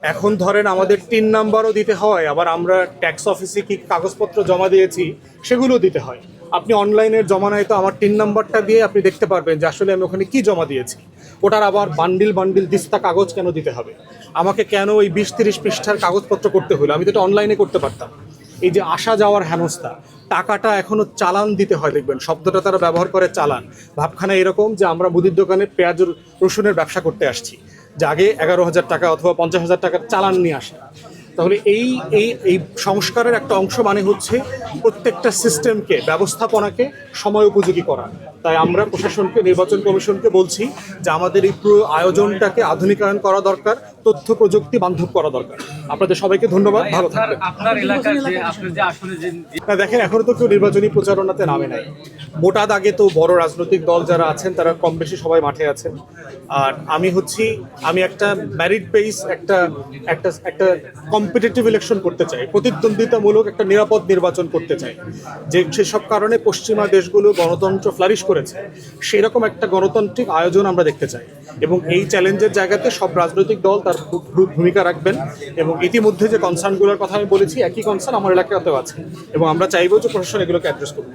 এখন ধরেন আমাদের ৩ নাম্বারও দিতে হয়, আবার আমরা ট্যাক্স অফিসে কি কাগজপত্র জমা দিয়েছি সেগুলো দিতে হয়। আপনি অনলাইনের জমানায় তো আমার ৩ নাম্বারটা দিয়ে আপনি দেখতে পারবেন যে আসলে আমি ওখানে কি জমা দিয়েছি। ওটার আবার বান্ডিল বান্ডিল দিস্তা কাগজ কেন দিতে হবে, আমাকে কেন ওই ২০-৩০ পৃষ্ঠার কাগজপত্র করতে হলো, আমি তো এটা অনলাইনে করতে পারতাম। এই যে আসা যাওয়ার হেনস্থা, টাকাটা এখনো চালান দিতে হয়, দেখবেন শব্দটা তারা ব্যবহার করে চালান। ভাবখানা এরকম যে আমরা মুদির দোকানে পেঁয়াজ রসুনের ব্যবসা করতে আসছি, যে আগে ১১,০০০ টাকা অথবা ৫০,০০০ টাকার চালান নিয়ে আসে। তাহলে এই এই এই সংস্কারের একটা অংশ মানে হচ্ছে প্রত্যেকটা সিস্টেমকে, ব্যবস্থাপনাকে সময় উপযোগী করা। তাই আমরা প্রশাসনকে, নির্বাচন কমিশনকে বলছি যে আমাদের এই পুরো আয়োজনটাকে আধুনিকায়ন করা দরকার, তথ্য প্রযুক্তি বান্ধব করা দরকার। আপনাদের সবাইকে ধন্যবাদ, ভালো থাকবেন। আপনার এলাকার যে আপনার যে আসলে যে না দেখেন, এখনো তো কেউ নির্বাচনী প্রচারণাতে নামে নাই। ভোটার আগে তো বড় রাজনৈতিক দল যারা আছেন তারা কম বেশি সবাই মাঠে আছেন। আর আমি একটা ম্যারিট বেস একটা একটা একটা কম্পিটিটিভ ইলেকশন করতে চাই, প্রতিদ্বন্দ্বিতামূলক একটা নিরাপদ নির্বাচন করতে চাই। যে সেসব কারণে পশ্চিমা দেশগুলো গণতন্ত্র ফ্লারিশ করেছে, সেরকম একটা গণতান্ত্রিক আয়োজন আমরা দেখতে চাই। এবং এই চ্যালেঞ্জের জায়গাতে সব রাজনৈতিক দল তার ভূমিকা রাখবেন। এবং ইতিমধ্যে যে কনসার্নগুলোর কথা আমি বলেছি, একই কনসার্ন আমার এলাকাতেও আছে, এবং আমরা চাইবো যে প্রশাসন এগুলোকে অ্যাড্রেস করবে।